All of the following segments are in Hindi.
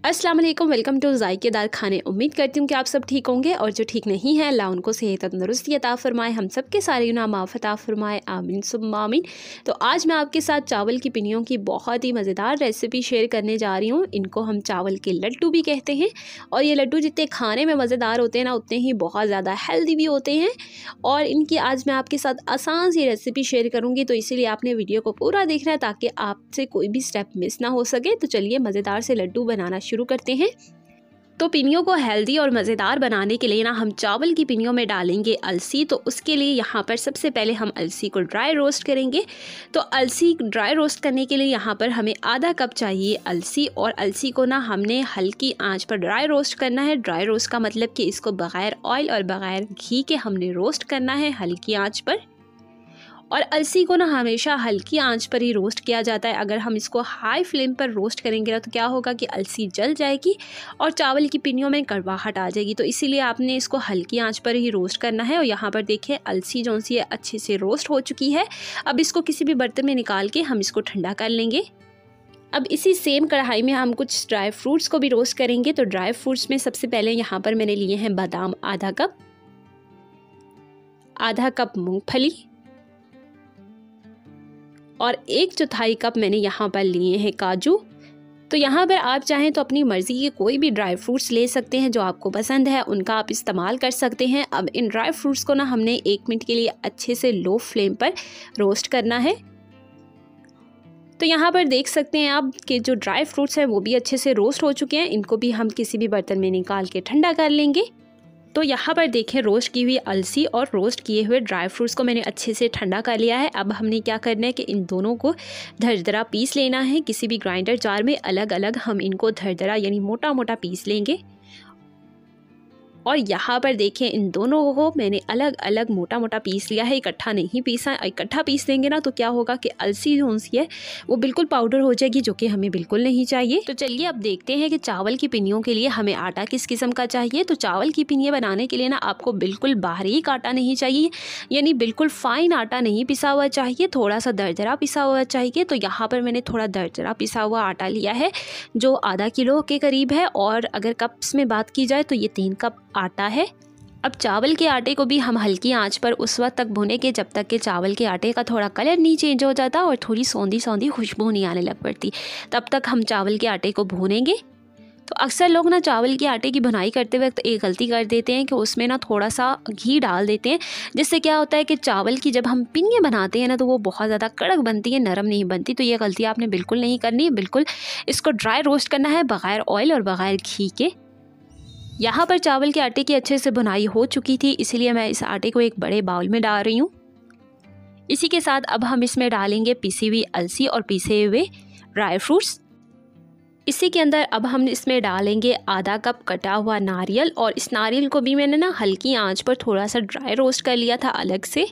अस्सलाम वालेकुम, वेलकम टू ज़ायकेदार खाने। उम्मीद करती हूँ कि आप सब ठीक होंगे और जो ठीक नहीं है अल्लाह उनको सेहत तंदुरुस्ती अता फ़रमाए, हम सब के सारे गुनाह माफ़ अता फ़रमाए, आमीन सुम्मा आमीन। तो आज मैं आपके साथ चावल की पिनियों की बहुत ही मज़ेदार रेसिपी शेयर करने जा रही हूँ। इनको हम चावल के लड्डू भी कहते हैं और ये लड्डू जितने खाने में मज़ेदार होते हैं ना, उतने ही बहुत ज़्यादा हेल्दी भी होते हैं। और इनकी आज मैं आपके साथ आसान सी रेसिपी शेयर करूँगी, तो इसीलिए आपने वीडियो को पूरा देखना है ताकि आपसे कोई भी स्टेप मिस ना हो सके। तो चलिए मज़ेदार से लड्डू बनाना शुरू करते हैं। तो पिनियों को हेल्दी और मज़ेदार बनाने के लिए ना हम चावल की पिनियों में डालेंगे अलसी। तो उसके लिए यहाँ पर सबसे पहले हम अलसी को ड्राई रोस्ट करेंगे। तो अलसी ड्राई रोस्ट करने के लिए यहाँ पर हमें आधा कप चाहिए अलसी, और अलसी को ना हमने हल्की आंच पर ड्राई रोस्ट करना है। ड्राई रोस्ट का मतलब कि इसको बग़ैर ऑयल और बग़ैर घी के हमने रोस्ट करना है हल्की आंच पर। और अलसी को ना हमेशा हल्की आंच पर ही रोस्ट किया जाता है। अगर हम इसको हाई फ्लेम पर रोस्ट करेंगे ना, तो क्या होगा कि अलसी जल जाएगी और चावल की पिनियों में कड़वाहट आ जाएगी। तो इसीलिए आपने इसको हल्की आंच पर ही रोस्ट करना है। और यहाँ पर देखिए अलसी जो सी है अच्छे से रोस्ट हो चुकी है। अब इसको किसी भी बर्तन में निकाल के हम इसको ठंडा कर लेंगे। अब इसी सेम कढ़ाई में हम कुछ ड्राई फ्रूट्स को भी रोस्ट करेंगे। तो ड्राई फ्रूट्स में सबसे पहले यहाँ पर मैंने लिए हैं बादाम आधा कप मूँगफली और 1/4 कप मैंने यहाँ पर लिए हैं काजू। तो यहाँ पर आप चाहें तो अपनी मर्ज़ी के कोई भी ड्राई फ्रूट्स ले सकते हैं, जो आपको पसंद है उनका आप इस्तेमाल कर सकते हैं। अब इन ड्राई फ्रूट्स को ना हमने 1 मिनट के लिए अच्छे से लो फ्लेम पर रोस्ट करना है। तो यहाँ पर देख सकते हैं आप कि जो ड्राई फ्रूट्स हैं वो भी अच्छे से रोस्ट हो चुके हैं। इनको भी हम किसी भी बर्तन में निकाल के ठंडा कर लेंगे। तो यहाँ पर देखें रोस्ट की हुई अलसी और रोस्ट किए हुए ड्राई फ्रूट्स को मैंने अच्छे से ठंडा कर लिया है। अब हमने क्या करना है कि इन दोनों को दरदरा पीस लेना है। किसी भी ग्राइंडर जार में अलग अलग हम इनको दरदरा यानी मोटा मोटा पीस लेंगे। और यहाँ पर देखें इन दोनों को मैंने अलग अलग मोटा मोटा पीस लिया है, इकट्ठा नहीं पीसा। इकट्ठा पीस देंगे ना तो क्या होगा कि अलसी जो सी है वो बिल्कुल पाउडर हो जाएगी, जो कि हमें बिल्कुल नहीं चाहिए। तो चलिए अब देखते हैं कि चावल की पिनियों के लिए हमें आटा किस किस्म का चाहिए। तो चावल की पिनियाँ बनाने के लिए ना आपको बिल्कुल बारीक आटा नहीं चाहिए, यानी बिल्कुल फाइन आटा नहीं पिसा हुआ चाहिए, थोड़ा सा दरदरा पिसा हुआ चाहिए। तो यहाँ पर मैंने थोड़ा दरदरा पिसा हुआ आटा लिया है जो आधा किलो के करीब है। और अगर कप्स में बात की जाए तो ये 3 कप आटा है। अब चावल के आटे को भी हम हल्की आंच पर उस वक्त तक भूनेंगे जब तक कि चावल के आटे का थोड़ा कलर नहीं चेंज हो जाता और थोड़ी सौंधी सौंधी खुशबू नहीं आने लग पड़ती, तब तक हम चावल के आटे को भूनेंगे। तो अक्सर लोग ना चावल के आटे की भुनाई करते वक्त एक गलती कर देते हैं कि उसमें ना थोड़ा सा घी डाल देते हैं, जिससे क्या होता है कि चावल की जब हम पिनियाँ बनाते हैं ना तो वो बहुत ज़्यादा कड़क बनती है, नरम नहीं बनती। तो ये गलती आपने बिल्कुल नहीं करनी, बिल्कुल इसको ड्राई रोस्ट करना है बग़ैर ऑयल और बग़ैर घी के। यहाँ पर चावल के आटे की अच्छे से भुनाई हो चुकी थी, इसीलिए मैं इस आटे को एक बड़े बाउल में डाल रही हूँ। इसी के साथ अब हम इसमें डालेंगे पिसी हुई अलसी और पिसे हुए ड्राई फ्रूट्स। इसी के अंदर अब हम इसमें डालेंगे आधा कप कटा हुआ नारियल, और इस नारियल को भी मैंने ना हल्की आंच पर थोड़ा सा ड्राई रोस्ट कर लिया था अलग से।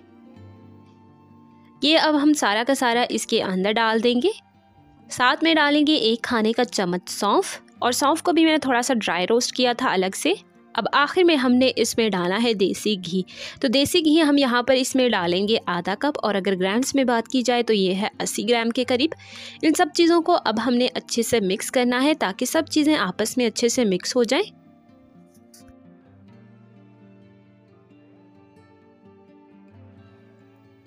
ये अब हम सारा का सारा इसके अंदर डाल देंगे। साथ में डालेंगे 1 खाने का चम्मच सौंफ, और सौंफ को भी मैंने थोड़ा सा ड्राई रोस्ट किया था अलग से। अब आखिर में हमने इसमें डाला है देसी घी। तो देसी घी हम यहाँ पर इसमें डालेंगे आधा कप, और अगर ग्राम्स में बात की जाए तो ये है 80 ग्राम के करीब। इन सब चीज़ों को अब हमने अच्छे से मिक्स करना है ताकि सब चीज़ें आपस में अच्छे से मिक्स हो जाएं।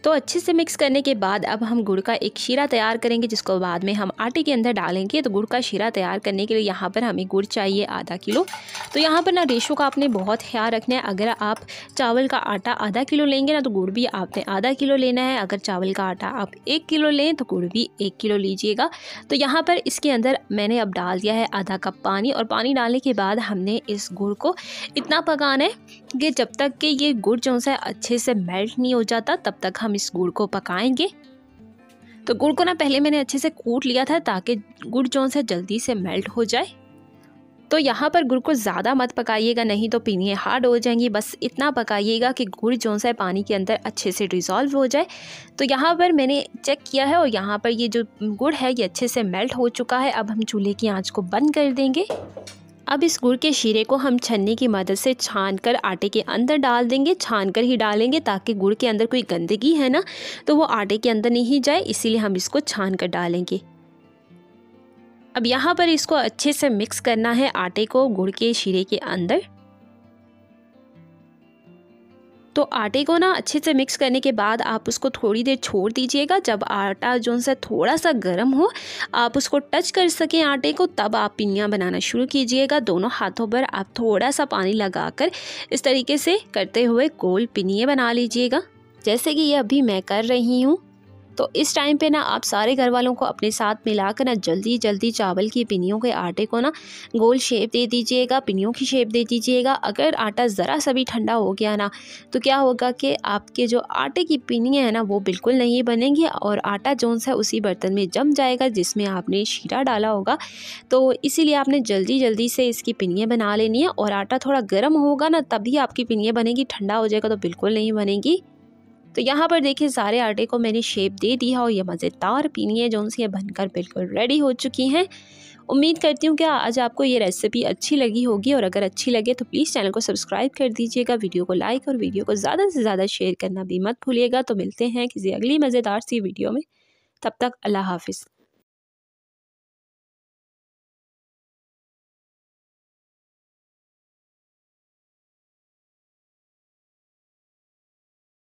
तो अच्छे से मिक्स करने के बाद अब हम गुड़ का एक शीरा तैयार करेंगे, जिसको बाद में हम आटे के अंदर डालेंगे। तो गुड़ का शीरा तैयार करने के लिए यहाँ पर हमें गुड़ चाहिए आधा किलो। तो यहाँ पर ना रेशो का आपने बहुत ख्याल रखना है। अगर आप चावल का आटा आधा किलो लेंगे ना तो गुड़ भी आपने आधा किलो लेना है। अगर चावल का आटा आप 1 किलो लें तो गुड़ भी 1 किलो लीजिएगा। तो यहाँ पर इसके अंदर मैंने अब डाल दिया है आधा कप पानी, और पानी डालने के बाद हमने इस गुड़ को इतना पकाना है कि जब तक कि ये गुड़ जो सा अच्छे से मेल्ट नहीं हो जाता तब तक हम इस गुड़ को पकाएंगे। तो गुड़ को ना पहले मैंने अच्छे से कूट लिया था ताकि गुड़ जो सा जल्दी से मेल्ट हो जाए। तो यहाँ पर गुड़ को ज़्यादा मत पकाइएगा, नहीं तो पिनियाँ हार्ड हो जाएंगी। बस इतना पकाइएगा कि गुड़ जो सा पानी के अंदर अच्छे से डिज़ोल्व हो जाए। तो यहाँ पर मैंने चेक किया है और यहाँ पर ये जो गुड़ है ये अच्छे से मेल्ट हो चुका है। अब हम चूल्हे की आँच को बंद कर देंगे। अब इस गुड़ के शीरे को हम छन्नी की मदद से छानकर आटे के अंदर डाल देंगे। छानकर ही डालेंगे ताकि गुड़ के अंदर कोई गंदगी है ना तो वो आटे के अंदर नहीं जाए, इसीलिए हम इसको छान कर डालेंगे। अब यहाँ पर इसको अच्छे से मिक्स करना है आटे को गुड़ के शीरे के अंदर। तो आटे को ना अच्छे से मिक्स करने के बाद आप उसको थोड़ी देर छोड़ दीजिएगा। जब आटा जो सा थोड़ा सा गर्म हो, आप उसको टच कर सकें आटे को, तब आप पिनियाँ बनाना शुरू कीजिएगा। दोनों हाथों पर आप थोड़ा सा पानी लगाकर इस तरीके से करते हुए गोल पिनिये बना लीजिएगा, जैसे कि ये अभी मैं कर रही हूँ। तो इस टाइम पे ना आप सारे घर वालों को अपने साथ मिलाकर ना जल्दी जल्दी चावल की पिनियों के आटे को ना गोल शेप दे दीजिएगा, पिनियों की शेप दे दीजिएगा। अगर आटा ज़रा सा भी ठंडा हो गया ना तो क्या होगा कि आपके जो आटे की पिनियाँ हैं ना वो बिल्कुल नहीं बनेंगी और आटा जोन सा उसी बर्तन में जम जाएगा जिसमें आपने शीरा डाला होगा। तो इसीलिए आपने जल्दी जल्दी से इसकी पिनियाँ बना लेनी है। और आटा थोड़ा गर्म होगा ना तभी आपकी पिनियाँ बनेगी, ठंडा हो जाएगा तो बिल्कुल नहीं बनेगी। तो यहाँ पर देखिए सारे आटे को मैंने शेप दे दिया और ये मज़ेदार पिनियाँ जो सी बनकर बिल्कुल रेडी हो चुकी हैं। उम्मीद करती हूँ कि आज आपको ये रेसिपी अच्छी लगी होगी, और अगर अच्छी लगे तो प्लीज़ चैनल को सब्सक्राइब कर दीजिएगा, वीडियो को लाइक और वीडियो को ज़्यादा से ज़्यादा शेयर करना भी मत भूलिएगा। तो मिलते हैं किसी अगली मज़ेदार सी वीडियो में, तब तक अल्लाह हाफिज़।